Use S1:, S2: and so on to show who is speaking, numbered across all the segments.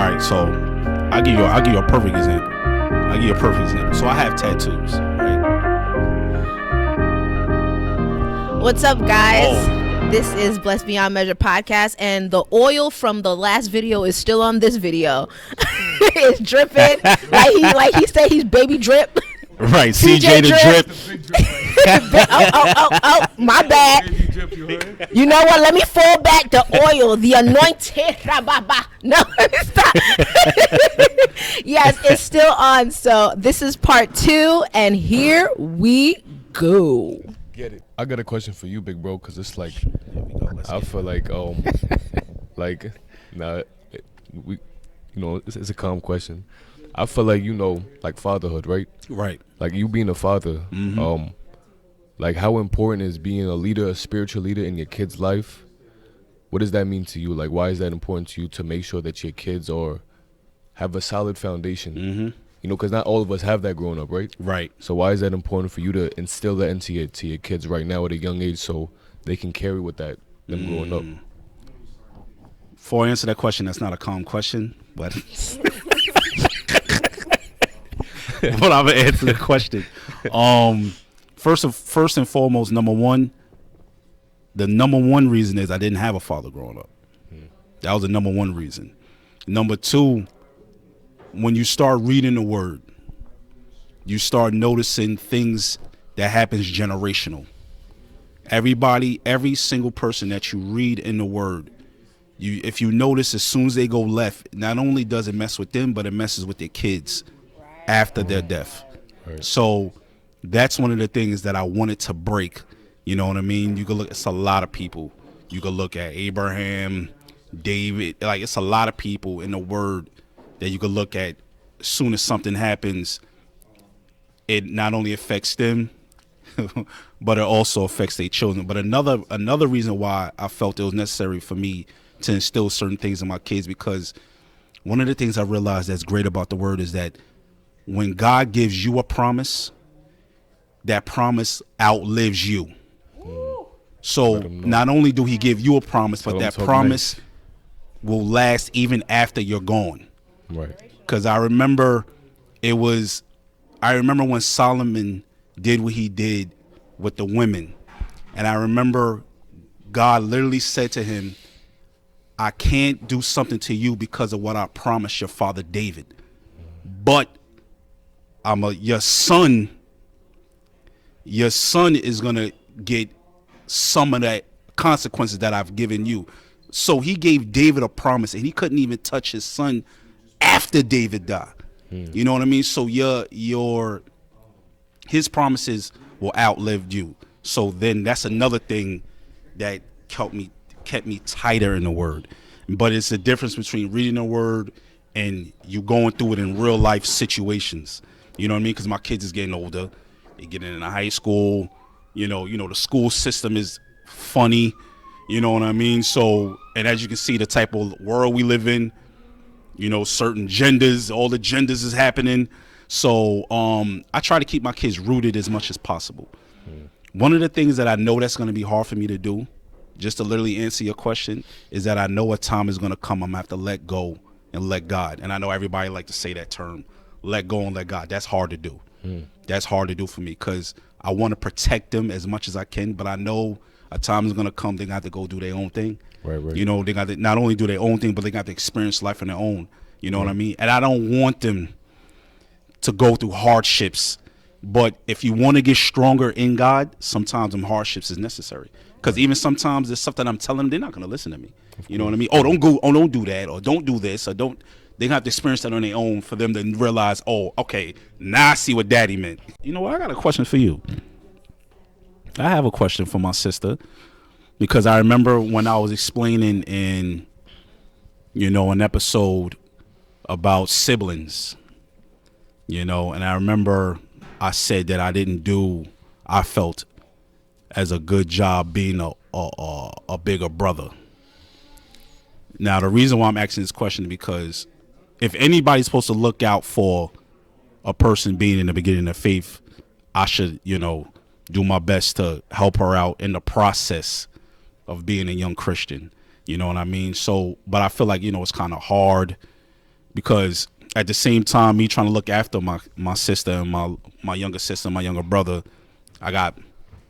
S1: right, so I'll give you a perfect example. So I have tattoos, right?
S2: What's up, guys?
S1: Oh.
S2: This is Blessed Beyond Measure podcast, and the oil from the last video is still on this video. It's dripping like he said he's baby drip.
S1: Right, CJ the drip.
S2: Oh, my bad. You know what? Let me fall back. The oil, the anointed. No, stop. Yes, it's still on. So this is part 2, and here we go.
S3: Get it. I got a question for you, big bro, because it's like, I feel like, it's a calm question. I feel like, like fatherhood, right?
S1: Right.
S3: Like you being a father, like how important is being a leader, a spiritual leader in your kid's life? What does that mean to you? Like, why is that important to you to make sure that your kids have a solid foundation? Because not all of us have that growing up, right?
S1: Right.
S3: So why is that important for you to instill that into your kids right now at a young age so they can carry with them growing up?
S1: Before I answer that question, that's not a calm question, but but I'm gonna answer the question. First and foremost, the number one reason is I didn't have a father growing up. That was the number one reason. Number two, when you start reading the word, you start noticing things that happens generational. Every single person that you read in the word, if you notice, as soon as they go left, not only does it mess with them, but it messes with their kids after their death.
S3: Right.
S1: So that's one of the things that I wanted to break. You know what I mean? You could look, it's a lot of people. You could look at Abraham, David, like it's a lot of people in the word that you could look at. As soon as something happens, it not only affects them, but it also affects their children. But another reason why I felt it was necessary for me to instill certain things in my kids, because one of the things I realized that's great about the word is that when God gives you a promise, that promise outlives you. So not only do he give you a promise, but that promise will last even after you're gone.
S3: Right.
S1: Because I remember when Solomon did what he did with the women. And I remember God literally said to him, I can't do something to you because of what I promised your father David. But your son is going to get some of that consequences that I've given you. So he gave David a promise, and he couldn't even touch his son after David died. You know what I mean? So his promises will outlive you. So then that's another thing that kept me tighter in the word. But it's the difference between reading the word and you going through it in real life situations. You know what I mean? Because my kids is getting older. They getting into high school. You know, the school system is funny. You know what I mean? So, and as you can see, the type of world we live in, certain genders, all the genders is happening. So I try to keep my kids rooted as much as possible. One of the things that I know that's going to be hard for me to do, just to literally answer your question, is that I know a time is going to come I'm going to have to let go and let God. And I know everybody like to say that term, let go and let God. That's hard to do. That's hard to do for me because I want to protect them as much as I can, but I know a time is going to come they're going to have to go do their own thing.
S3: Right.
S1: They got to not only do their own thing, but they got to experience life on their own. You know what I mean? And I don't want them to go through hardships. But if you want to get stronger in God, sometimes them hardships is necessary. Because even sometimes there's stuff that I'm telling them, they're not going to listen to me. You know what I mean? Oh, don't go. Oh, don't do that. Or don't do this. Or don't. They have to experience that on their own for them to realize, oh, okay, now I see what daddy meant. You know what? I got a question for you. I have a question for my sister. Because I remember when I was explaining in, an episode about siblings, and I remember I said that I felt as a good job being a bigger brother. Now, the reason why I'm asking this question is because if anybody's supposed to look out for a person being in the beginning of faith, I should, do my best to help her out in the process of being a young Christian. You know what I mean? So, but I feel like, it's kind of hard because at the same time, me trying to look after my sister and my younger sister, my younger brother, I got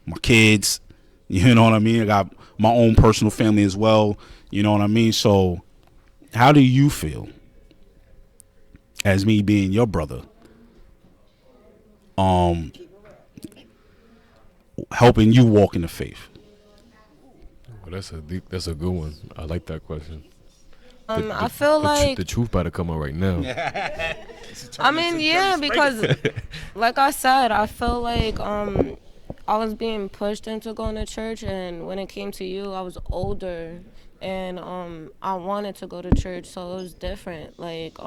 S1: my kids. You know what I mean? I got my own personal family as well. You know what I mean? So, how do you feel as me being your brother? Helping you walk in the faith.
S3: Well, that's a good one. I like that question.
S4: I feel like
S3: the truth about to come out right now.
S4: I mean, yeah, because like I said, I feel like I was being pushed into going to church, and when it came to you, I was older, and I wanted to go to church, so it was different. Like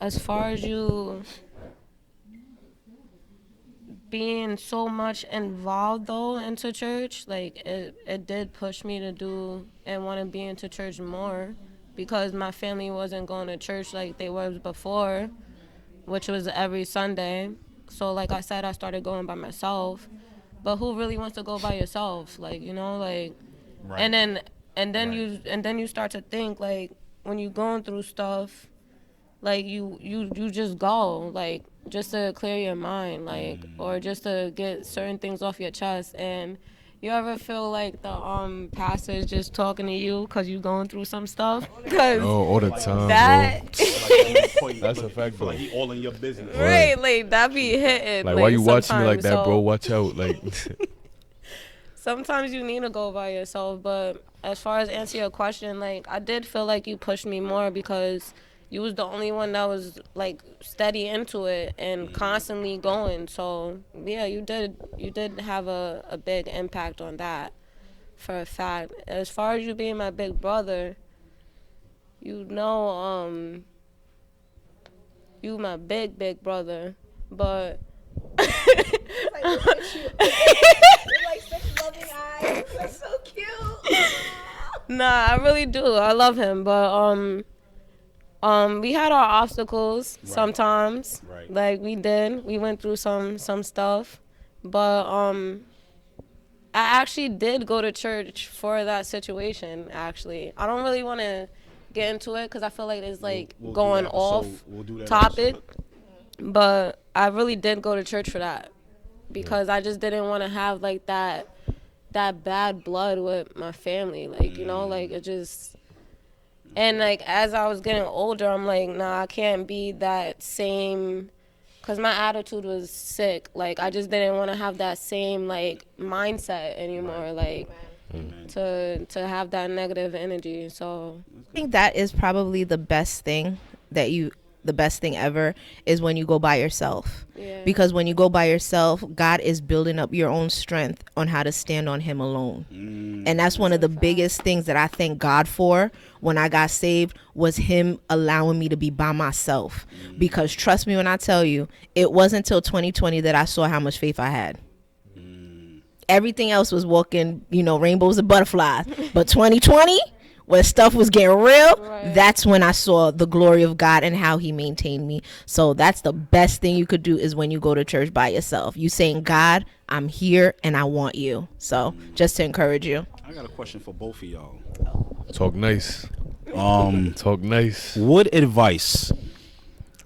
S4: as far as you being so much involved though into church, like it did push me to do and want to be into church more, because my family wasn't going to church like they was before, which was every Sunday. So like I said, I started going by myself, but who really wants to go by yourself? Like, you know, like
S1: Right.
S4: and then you start to think, like, when you're going through stuff, like you just go, like, just to clear your mind, like, or just to get certain things off your chest. And you ever feel like the pastor is just talking to you because you going through some stuff? Cause
S3: Oh, all the time,
S4: that
S3: That's a fact,
S1: Feel like
S3: bro.
S1: he all in your business.
S4: right, like that be hitting.
S3: Like, why you watching me like
S4: sometimes.
S3: that, bro? Watch out. Like,
S4: Sometimes you need to go by yourself. But as far as answer your question, like, I did feel like you pushed me more because you was the only one that was like steady into it and constantly going. So yeah, you did have a big impact on that, for a fact. As far as you being my big brother, you know, you my big brother, but
S2: That's so cute.
S4: nah, I really do. I love him, but we had our obstacles sometimes.
S1: Right.
S4: Like we went through some stuff, but I actually did go to church for that situation. Actually, I don't really want to get into it because I feel like it's like
S1: We'll do
S4: going
S1: that
S4: off
S1: episode. We'll do that
S4: topic.
S1: episode.
S4: But I really did go to church for that, because I just didn't want to have like that bad blood with my family. Like, you know, like it just. And like as I was getting older, I'm like, nah, I can't be that same, because my attitude was sick. Like, I just didn't want to have that same like mindset anymore. Like to have that negative energy. So
S2: I think that is probably the best thing ever is when you go by yourself.
S4: Yeah.
S2: Because when you go by yourself, God is building up your own strength on how to stand on him alone. And that's one of the biggest things that I thank God for when I got saved, was him allowing me to be by myself. Because trust me when I tell you, it wasn't until 2020 that I saw how much faith I had. Everything else was walking, rainbows and butterflies. But 2020, when stuff was getting real, that's when I saw the glory of God and how he maintained me. So that's the best thing you could do, is when you go to church by yourself. You saying, God, I'm here and I want you. So just to encourage you.
S1: I got a question for both of y'all.
S3: talk nice. Talk nice.
S1: What advice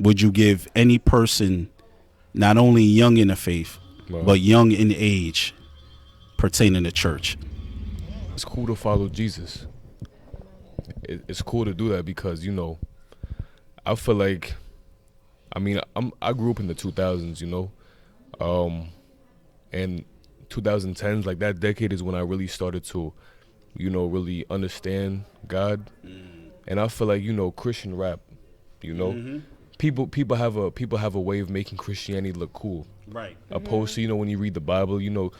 S1: would you give any person, not only young in the faith,
S3: Wow.
S1: but young in age, pertaining to church?
S3: It's cool to follow Jesus. It's cool to do that because, I feel like, I grew up in the 2000s, and 2010s, like that decade is when I really started to, really understand God. And I feel like, Christian rap, people have a way of making Christianity look cool.
S1: Right.
S3: Opposed to, when you read the Bible,
S1: I know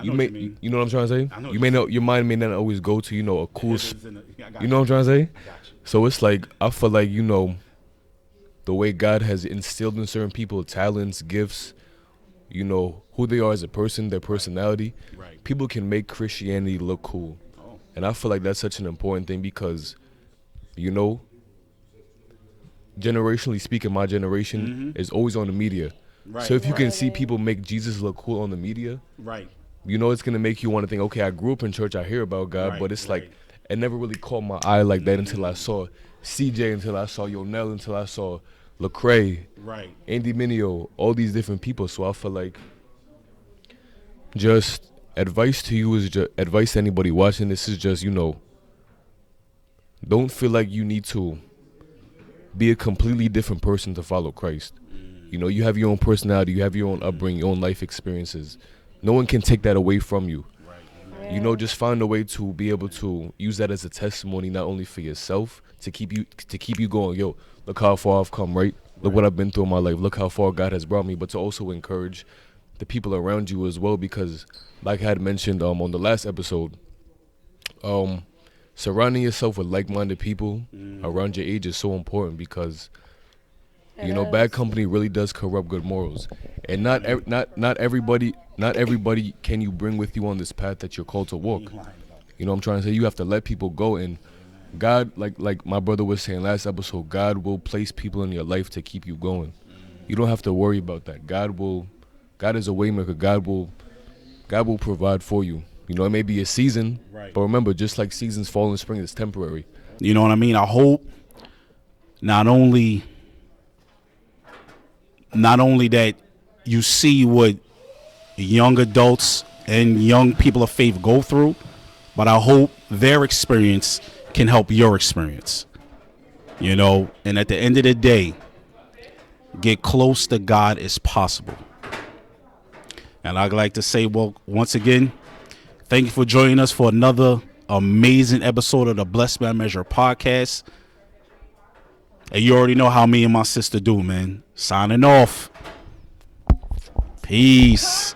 S3: you
S1: what
S3: may,
S1: you mean.
S3: you know what I'm trying to say?
S1: I know what
S3: You
S1: you
S3: may know, your mind may not always go to, a cool,
S1: I got
S3: you know what I'm trying to say?
S1: I got you.
S3: So it's like, I feel like, the way God has instilled in certain people talents, gifts, who they are as a person, their personality,
S1: Right.
S3: people can make Christianity look cool.
S1: Oh.
S3: And I feel like that's such an important thing because, generationally speaking, my generation is always on the media.
S1: Right.
S3: So if you can see people make Jesus look cool on the media,
S1: Right.
S3: it's going to make you want to think, okay, I grew up in church, I hear about God,
S1: Right,
S3: but it's
S1: right.
S3: like, it never really caught my eye like that until I saw CJ, until I saw Yonel, until I saw Lecrae,
S1: Right.
S3: Andy Mineo, all these different people. So I feel like just advice to you is just advice to anybody watching this is just, don't feel like you need to be a completely different person to follow Christ. You have your own personality, you have your own upbringing, your own life experiences. No one can take that away from you. Just find a way to be able to use that as a testimony, not only for yourself, to keep you going. Yo, look how far I've come, right? Look what I've been through in my life. Look how far God has brought me. But to also encourage the people around you as well, because like I had mentioned on the last episode, surrounding yourself with like-minded people around your age is so important, because bad company really does corrupt good morals, and not everybody can you bring with you on this path that you're called to walk. What I'm trying to say, you have to let people go, and God, like my brother was saying last episode, God will place people in your life to keep you going. You don't have to worry about that. God is a waymaker. God will provide for you. It may be a season, but remember, just like seasons, fall and spring is temporary.
S1: You know what I mean? I hope not only that you see what young adults and young people of faith go through, but I hope their experience can help your experience. And at the end of the day, get close to God as possible. And I'd like to say, well, once again, thank you for joining us for another amazing episode of the Blessed Beyond Measure podcast. And you already know how me and my sister do, man. Signing off. Peace.